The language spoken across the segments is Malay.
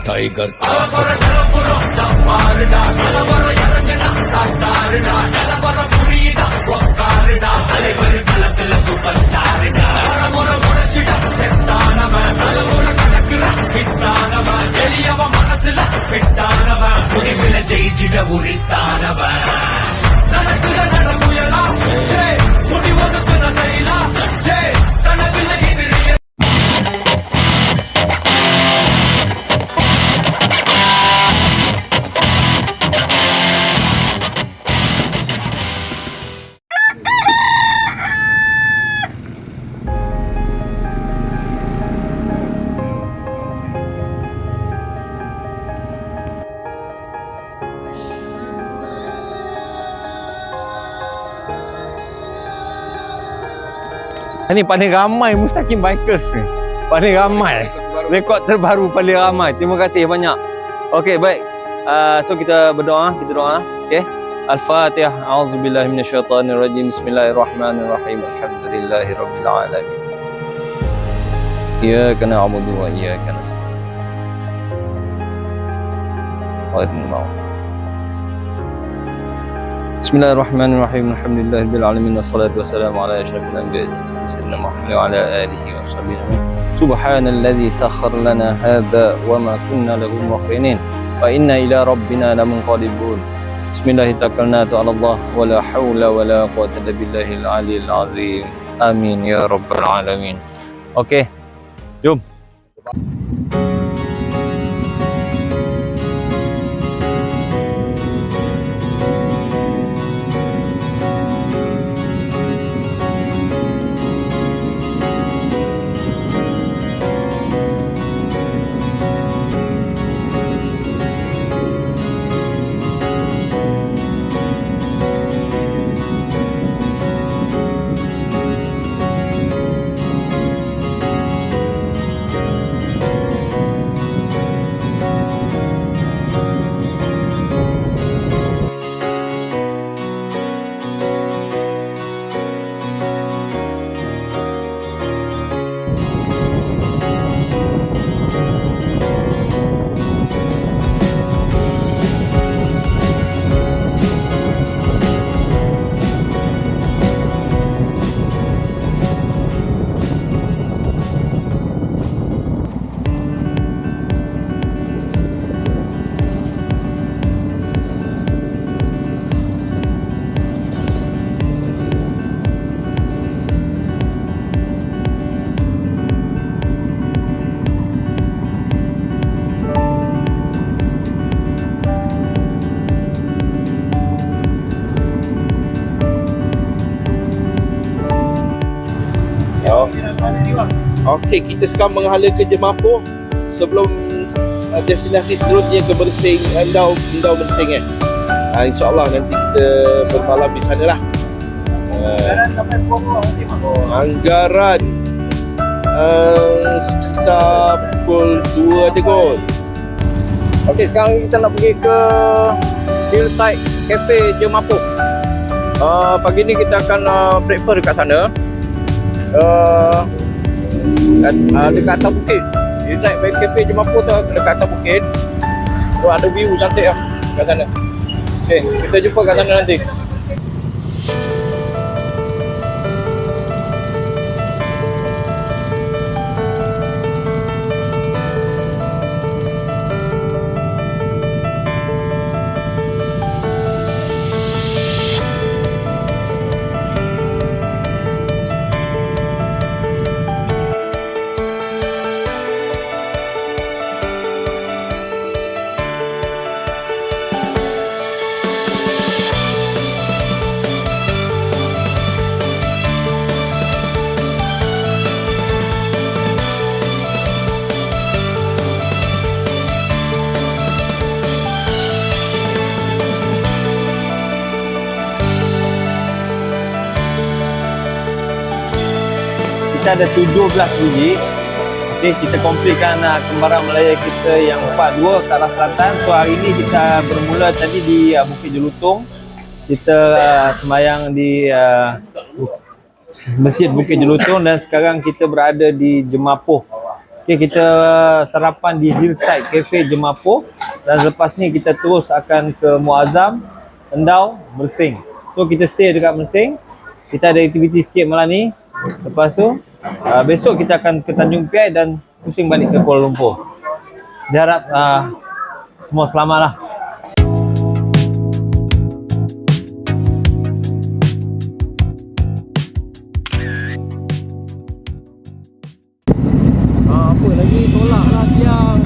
टाइगर ஜெயிச்சிட உரித்தானவன் நடக்குற நடமுயலா முடிவதுக்கு நசைலா கனவில்ல எதிரிய Ni paling ramai Mustaqim Bikers ni. Paling ramai. Rekod terbaru paling ramai. Terima kasih banyak. Okey, baik. So kita berdoa, kita doa. Okey. Al-Fatihah. A'udzubillahi minasyaitonirrajim. Bismillahirrahmanirrahim. Alhamdulillahirabbil alamin. Iyyaka na'budu wa iyyaka nasta'in. Waalaikumsalam. Bismillahirrahmanirrahim. Alhamdulillahirabbil alamin wassalatu wassalamu ala asyrafil anbiya'i sayyidina Muhammad wa ala alihi washabbihi. Subhanalladzi sakhkhara lana hadza wa ma kunna lahu muqrinin wa inna ila rabbina lamunqalibun. Bismillahirrahmanirrahim. Ala Allah wa la haula wa la quwwata illa billahil aliyyil azim. Amin ya rabbal alamin. Okey. Jom. Okey, kita sekarang menghala ke Jemapuh sebelum destinasi seterusnya ke Mersing, Endau Mersing InsyaAllah nanti kita bermalam di sana lah. Anggaran sekitar pukul 2 ada kot. Okey, sekarang kita nak pergi ke Hillside Cafe Jemapuh. Pagi ni kita akan breakfast dekat sana. Dekat atas bukit. Hillside Cafe Jemapuh tu dekat atas bukit. Tu ada view cantik lah kat sana. Okey, kita jumpa kat sana nanti. Kita ada 17 biji. Okey, kita komplitkan kembaran Melaya kita yang 42 ke arah selatan. So hari ini kita bermula tadi di Bukit Jelutong. Kita sembahyang di Masjid Bukit Jelutong dan sekarang kita berada di Jemapuh. Okay, kita sarapan di Hillside Cafe Jemapo dan lepas ni kita terus akan ke Muazzam, Endau, Mersing. So kita stay dekat Mersing. Kita ada aktiviti sikit malam ni. Lepas tu besok kita akan ke Tanjung Piai dan pusing balik ke Kuala Lumpur. Saya harap semua selamat lah. Apa lagi tolak lah siang.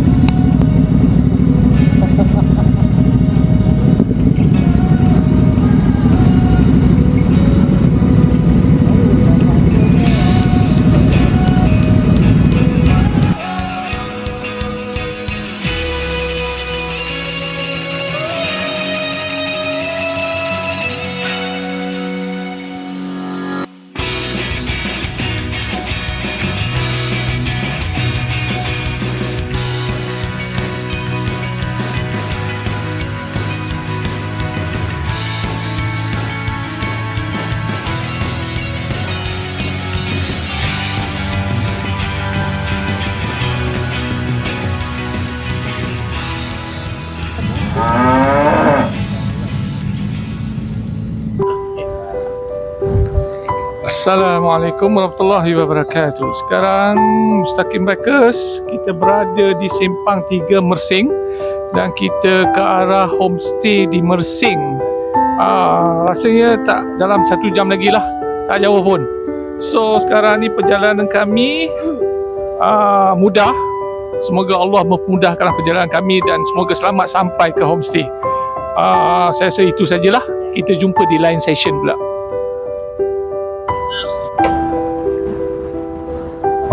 Assalamualaikum warahmatullahi wabarakatuh. Sekarang Mustaqim Breakers, kita berada di Simpang 3 Mersing dan kita ke arah homestay di Mersing. Rasanya tak dalam 1 jam lagi lah, tak jauh pun. So sekarang ni perjalanan kami mudah. Semoga Allah memudahkan perjalanan kami dan semoga selamat sampai ke homestay. Saya rasa itu sajalah. Kita jumpa di lain session pula.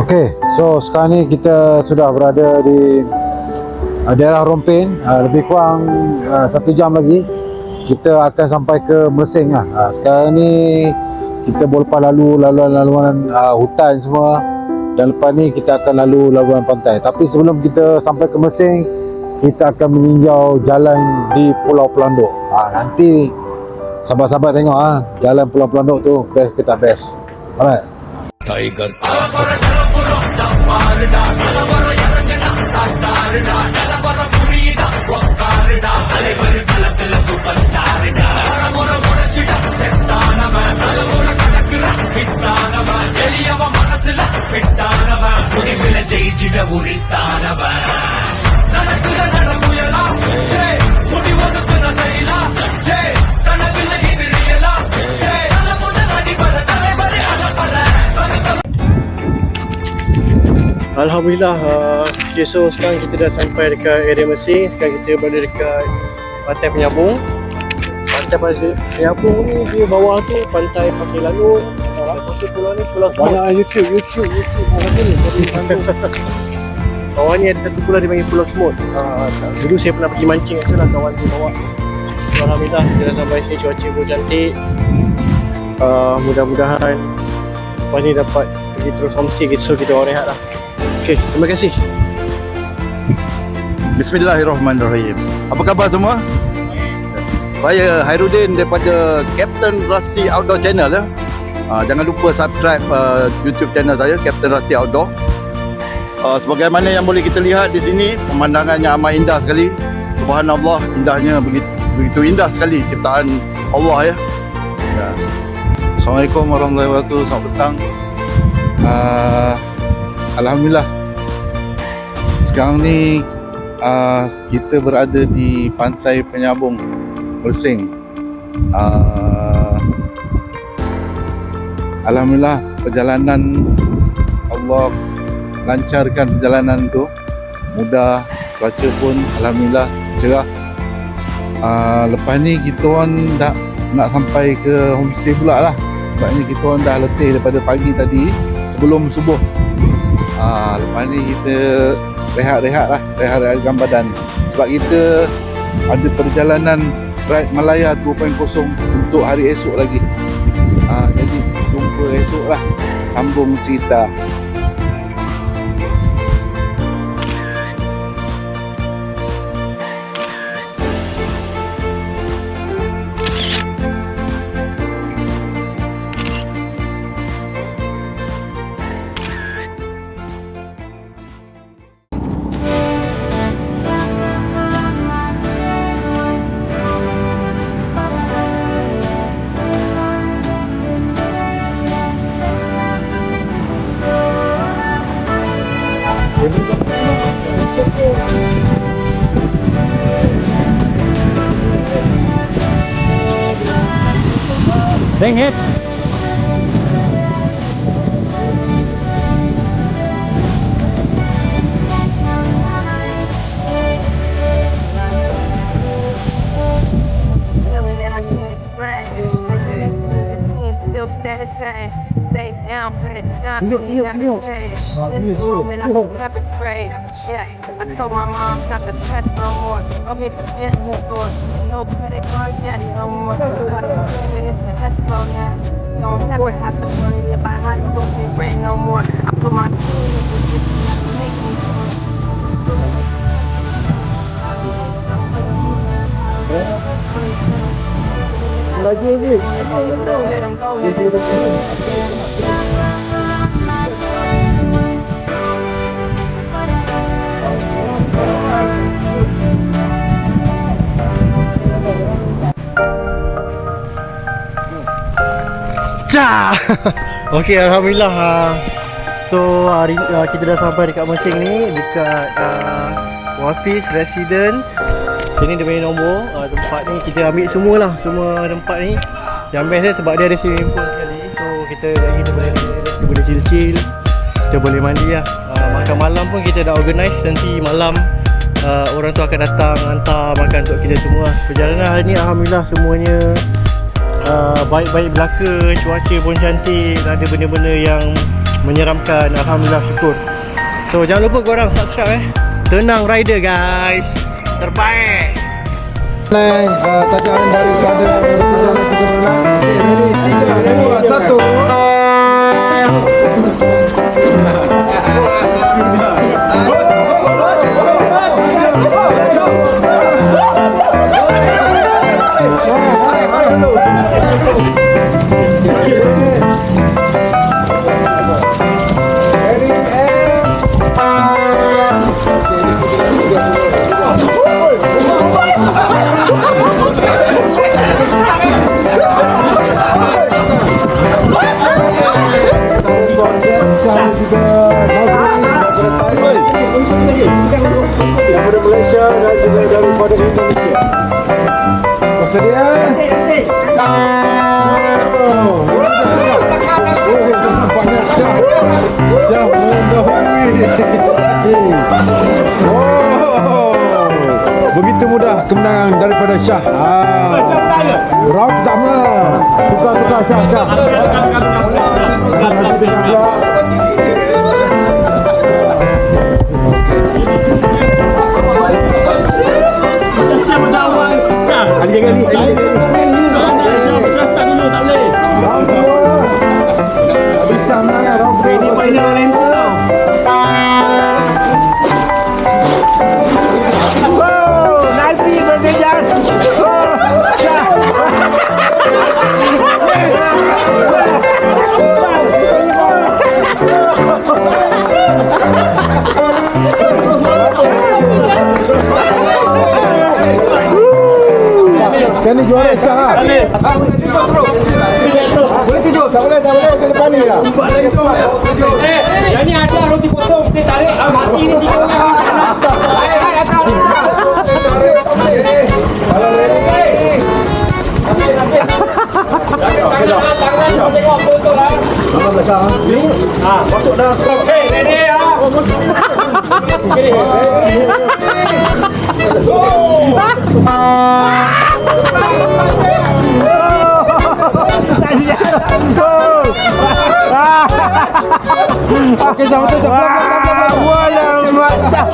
Okey, so sekarang ni kita sudah berada di daerah Rompin. Lebih kurang 1 jam lagi kita akan sampai ke Mersing lah. Sekarang ni kita boleh lalu laluan hutan semua, dan lepas ni kita akan lalu laluan pantai. Tapi sebelum kita sampai ke Mersing, kita akan meninjau jalan di Pulau Pelanduk. Nanti sahabat-sahabat tengok jalan Pulau Pelanduk tu best ke tak best. Alright. Tiger மனசுல ஃபிட்டானவன் முடிவில் ஜெயிச்சிட உரித்தானவன் நடக்குற நடமுயலா முடி ஒதுக்குன செயலா கனவில் எதிரியலா தல முதல் அடிபட தலைவரை அலப்பற. Alhamdulillah, okay, so sekarang kita dah sampai dekat area Mersing. Sekarang kita berada dekat Pantai Penyambung. Pantai Penyambung ni dia bawah tu Pantai Pasir Lanun. Lepas tu pulau ni Pulau Semut. Banyak YouTube apa ni? Bawah ni ada satu pulau dipanggil Pulau Semut. Dulu saya pernah pergi mancing kat sana, kawan tu bawa. So, Alhamdulillah kita dah sampai sini, cuaca pun cantik. Mudah-mudahan lepas ni dapat pergi terus homestay kita, so kita orang rehat lah. Okay, terima kasih. Bismillahirrahmanirrahim. Apa khabar semua? Saya Hairudin daripada Captain Rusty Outdoor Channel ya. Jangan lupa subscribe YouTube channel saya Captain Rusty Outdoor. Sebagaimana yang boleh kita lihat di sini, pemandangannya amat indah sekali. Subhanallah, indahnya begitu indah sekali ciptaan Allah ya. Assalamualaikum warahmatullahi wabarakatuh. Selamat petang. Alhamdulillah, sekarang ni kita berada di Pantai Penyambung, Mersing. Alhamdulillah, perjalanan Allah lancarkan perjalanan tu, mudah, cuaca pun Alhamdulillah cerah. Lepas ni kita orang dah nak sampai ke homestay pula lah. Sebab ni kita orang dah letih daripada pagi tadi sebelum subuh. Lepas ni kita rehat-rehat lah, rehat-rehatkan badan. Sebab kita ada perjalanan Ride Malaya 2.0 untuk hari esok lagi. Jadi jumpa esok lah, sambung cerita. Ringgit. I told my mom not to touch no more. I'll hit the internet store. No credit card yet no more. It's a Tesla now. Don't ever have to worry about how you don't get rent no more. I put my Okey, Alhamdulillah. So hari kita dah sampai dekat Mersing ni, dekat Wafis Residence. Sini dia punya nombor. Tempat ni kita ambil semualah, semua tempat ni. Yang best dia sebab dia ada swimming pool sekali. So kita boleh chill-chill, kita boleh mandi lah. Makan malam pun kita dah organise. Nanti malam orang tu akan datang hantar makan untuk kita semua. Perjalanan hari ni Alhamdulillah semuanya baik-baik belaka, cuaca pun cantik, ada benda-benda yang menyeramkan. Alhamdulillah, syukur. So jangan lupa korang subscribe Tenang Rider guys. Terbaik. Tajakan dari Sada perjalanan kita berenang. Ready, 3, daripada Malaysia dan juga daripada Indonesia. Bersedia? Nampaknya Syah mendahului. Begitu mudah kemenangan daripada Syah. Round pertama. Tukar Syah. Ini juara Syah. Boleh tidur, tak boleh ke depan ni dah. Yang ni ada roti potong, kita tarik mati ni 3 orang. Hai atas. Kalau ready. Tangan tengok betul lah. Nama besar. Masuk dah. Okey, ready ah. Okey, sama tu. Wala macam.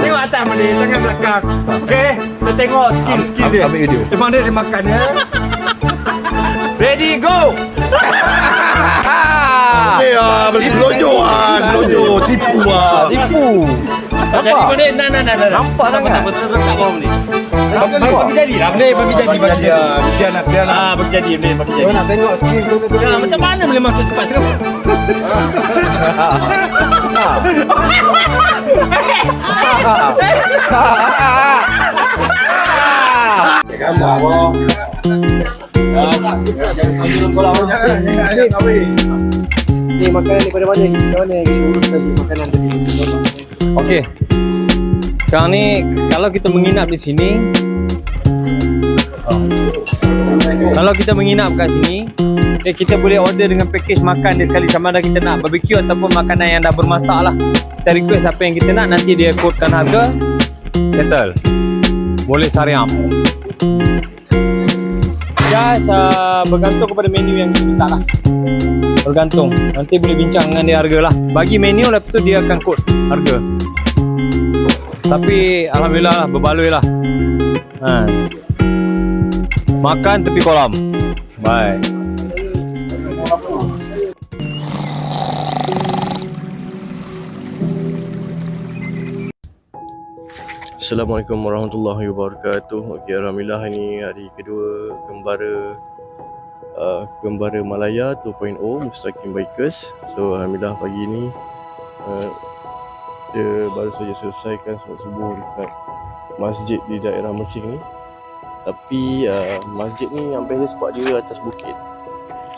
Tengok atas mana, tangan belakang. Okey, kita tengok skill dia. Ambil video. Di mana dia makan ya. Ready, go! Gelojo tipu Tipu. Jadi mana? Nah. Nampak sangat. Letak bawah ni. Bagi jadi lah, bagi jadi. Kesian Bagi jadi, bagi jadi. Nak tengok skill tu. Macam mana boleh masuk cepat sekarang? Ni makanan daripada mana? Kita mana kita urus tadi makanan tadi. Okey. Sekarang ni kalau kita menginap di sini, kat sini, kita boleh order dengan package makan dia sekali, sama ada kita nak barbecue ataupun makanan yang dah bermasak lah. Kita request apa yang kita nak, nanti dia quotekan harga, settle. Boleh sariam. Just bergantung kepada menu yang kita minta lah. Bergantung. Nanti boleh bincang dengan dia harga lah. Bagi menu, lepas tu dia akan quote harga. Tapi alhamdulillah lah, berbaloi lah. Makan tepi kolam. Bye. Assalamualaikum warahmatullahi wabarakatuh. Okey, alhamdulillah ini hari kedua Gembara Malaya 2.0 Mustaqim Bikers. So alhamdulillah pagi ni dia baru saja selesaikan solat subuh dekat masjid di daerah Mersing ni. Tapi masjid ni yang best sebab dia atas bukit.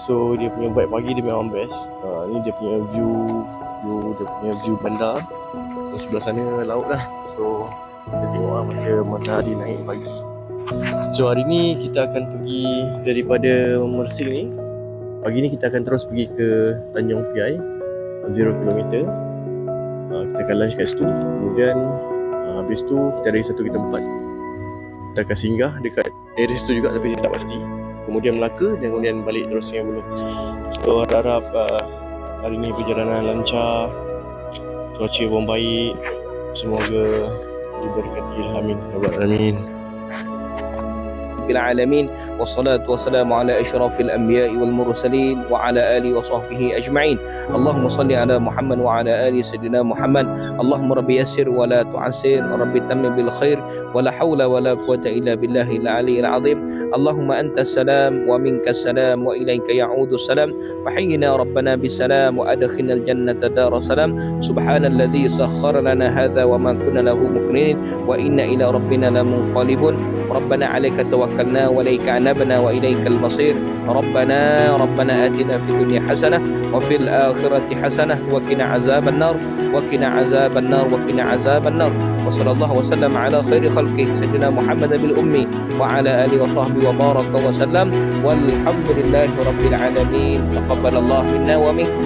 So dia punya vibe pagi dia memang best. Ni dia punya view bandar. Dan sebelah sana laut lah. So kita tengok lah masa matahari naik pagi. So hari ni kita akan pergi daripada Mersing ni. Pagi ni kita akan terus pergi ke Tanjung Piai 0 km. Kita akan lunch kat situ. Kemudian habis tu kita ada satu tempat kita akan singgah dekat area situ juga, tapi tidak pasti. Kemudian Melaka dan kemudian balik terus Sungai Buloh. So harap hari ni perjalanan lancar, cuaca pun baik. Semoga diberkati. Amin. Amin. العالمين والصلاة والسلام على أشرف الأنبياء والمرسلين وعلى آله وصحبه أجمعين. اللهم صل على محمد وعلى آل سيدنا محمد. اللهم رب يسر ولا تعسر، رب تمم بالخير، ولا حول ولا قوة إلا بالله العلي العظيم. اللهم أنت السلام ومنك السلام وإليك يعود السلام. فحينا ربنا بالسلام وأدخلنا الجنة دار سلام. سبحان الذي سخر لنا هذا وما كنا له مقرنين وإنا إلى ربنا لمنقلبون. ربنا عليك توكلنا وإليك عنبنا وإليك المصير. ربنا آتنا في الدنيا حسنة وفي الآخرة حسنة وقنا عذاب النار وقنا عذاب النار وقنا عذاب النار. وصلى الله وسلم على خير خلقه سيدنا محمد بالأمي وعلى آله وصحبه وبارك وسلم، والحمد لله رب العالمين. تقبل الله منا ومنكم.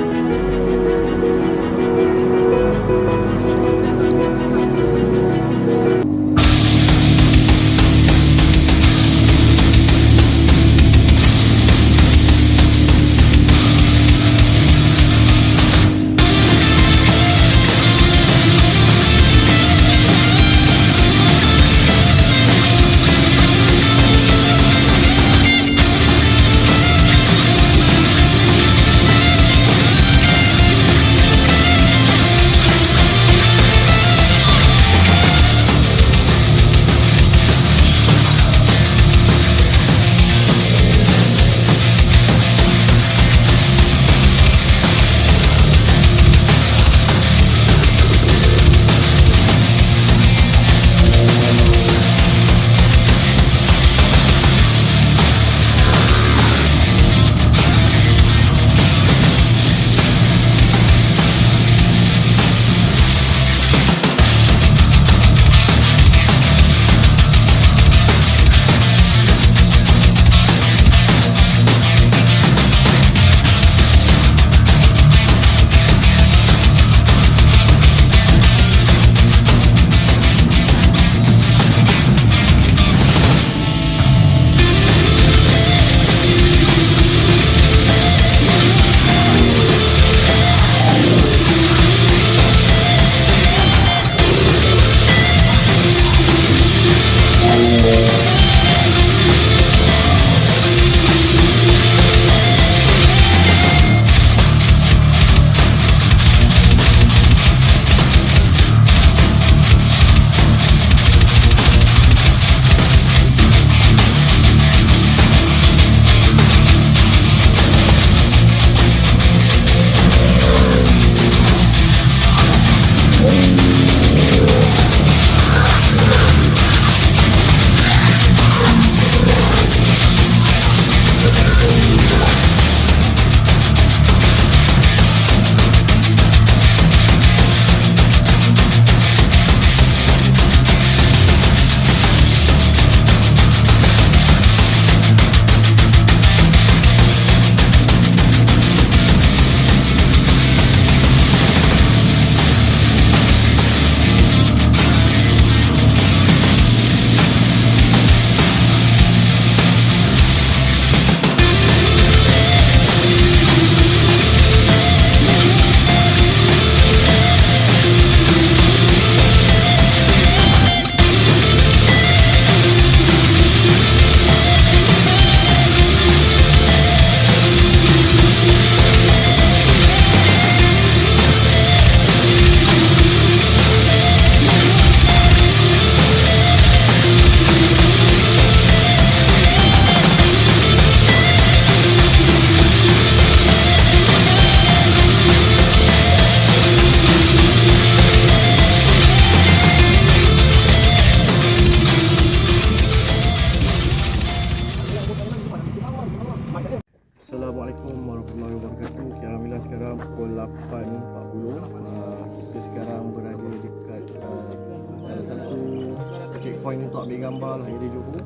point untuk ambil gambar lah area Johor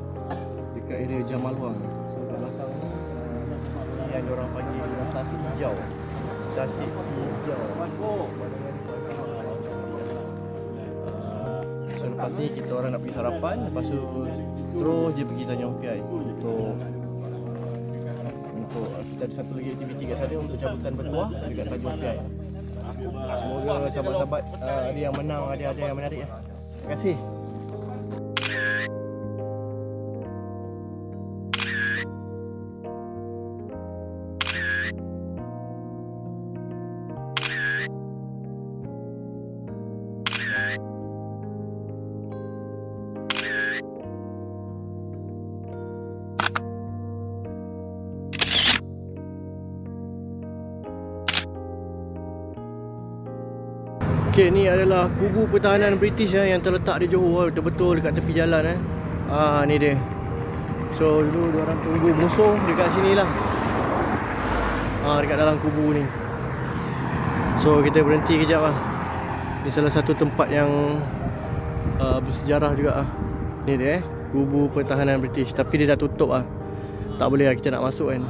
dekat area Jamal Wang. So kat belakang ni ni yang diorang panggil tasik hijau. Tasik hijau. So lepas ni kita orang nak pergi sarapan, lepas tu terus je pergi Tanjung Piai untuk kita ada satu lagi aktiviti kat sana untuk cabutan bertuah dekat Tanjung Piai. Semoga sahabat-sahabat ada yang menang, ada yang menarik ya. Terima kasih. Okey, ni adalah kubu pertahanan British yang terletak di Johor, betul-betul dekat tepi jalan ni dia. So dulu diorang tunggu musuh dekat sini lah. Dekat dalam kubu ni. So kita berhenti kejap lah. Ni salah satu tempat yang bersejarah juga Ni dia kubu pertahanan British, tapi dia dah tutup tak boleh kita nak masuk kan.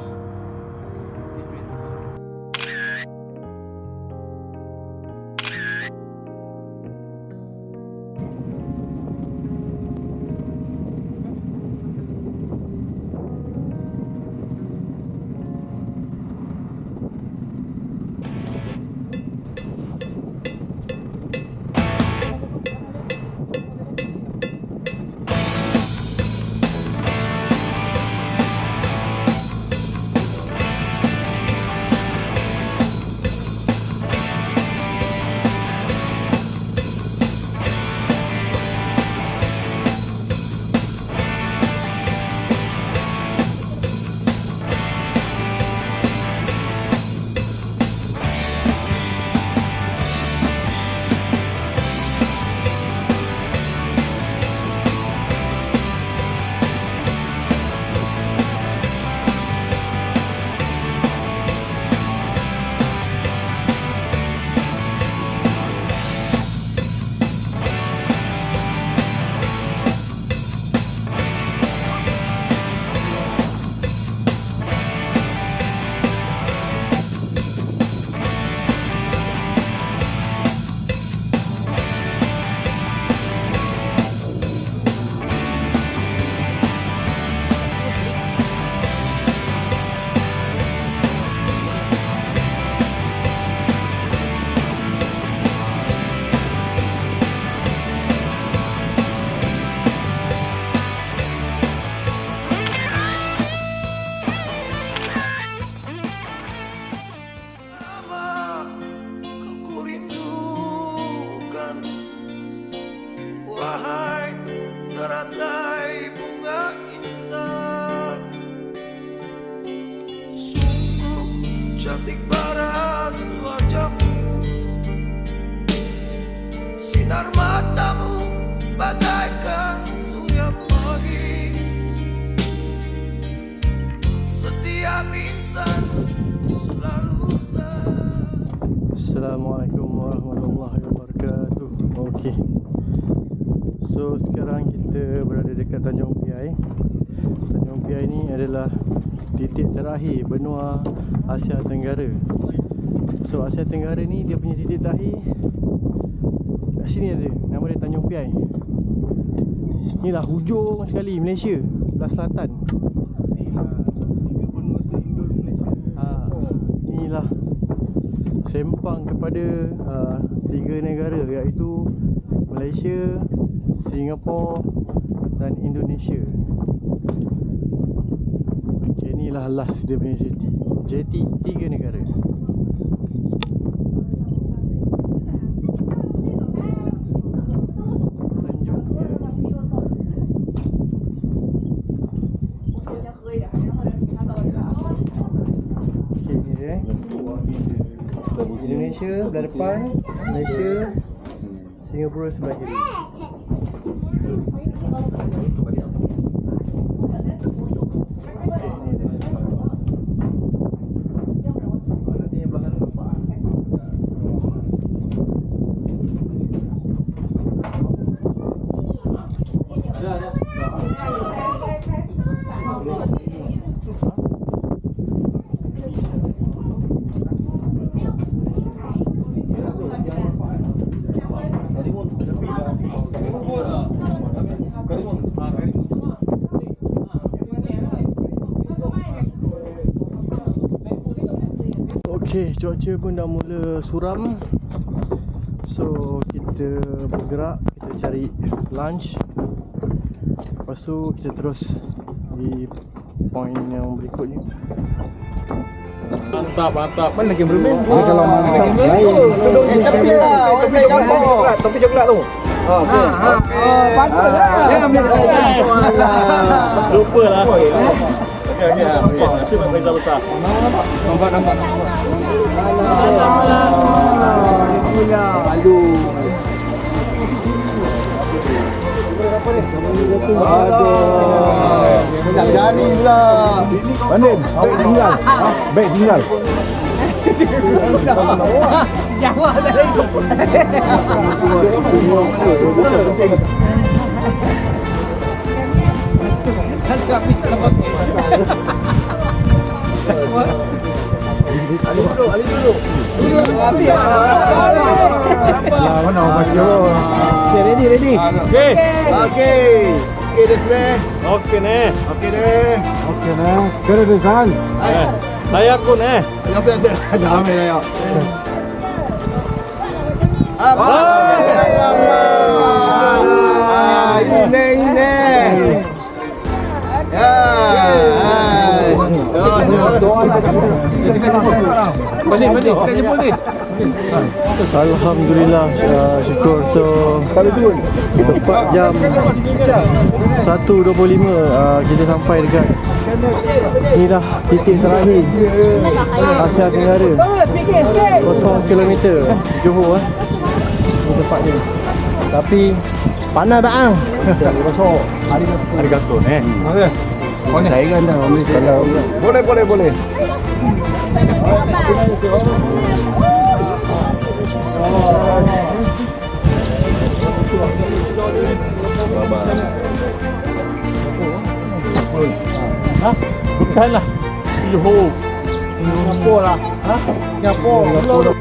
cantik paras wajahmu, sinar matamu bagaikan surya pagi. Setiap insan selalu Assalamualaikum warahmatullahi wabarakatuh. Okey. So sekarang kita berada dekat Tanjung Piai. Tanjung Piai ni adalah titik terakhir benua Asia Tenggara. So Asia Tenggara ni dia punya titik terakhir kat sini ada, nama dia Tanjung Piai. Inilah hujung sekali Malaysia, belah selatan. Inilah sempang kepada 3 negara, iaitu Malaysia, Singapura dan Indonesia. Okay, inilah last dia punya jeti 3 negara. Tanjung Piai. Okay, ni dia. Indonesia belah depan, Malaysia, Singapura sebelah kiri. Okey, cuaca pun dah mula suram. So kita bergerak, kita cari lunch. Lepas tu kita terus di point yang berikutnya. Mantap. Mana lagi bermain? Kalau mantap lain. Tapi lah, orang saya gambar. Topi coklat tu. Patutlah. Jangan ambil Lupa lah. Okey. Cuba bagi besar. Nampak. Aduh. Tak jadi pula. Banding, baik tinggal. Baik tinggal. Jawab dah lagi. Ali dulu. Lah mana orang baca. Okay, ready. Okey, dah selesai. Okey ni. Okey nah. Sekarang Rizal. Saya aku ni. Apa yang ada ambil saya. Ini. Balik, kita jemput ni. Alhamdulillah, syukur. So 4 jam 1.25 kita sampai dekat ni dah titik terakhir Asia Tenggara, 0 km Johor ni tempatnya. Tapi panas bang. Masuk. Ada gantung Saya kan dah ambil saya. Boleh. Bukanlah Johor. Singapura lah. Singapura.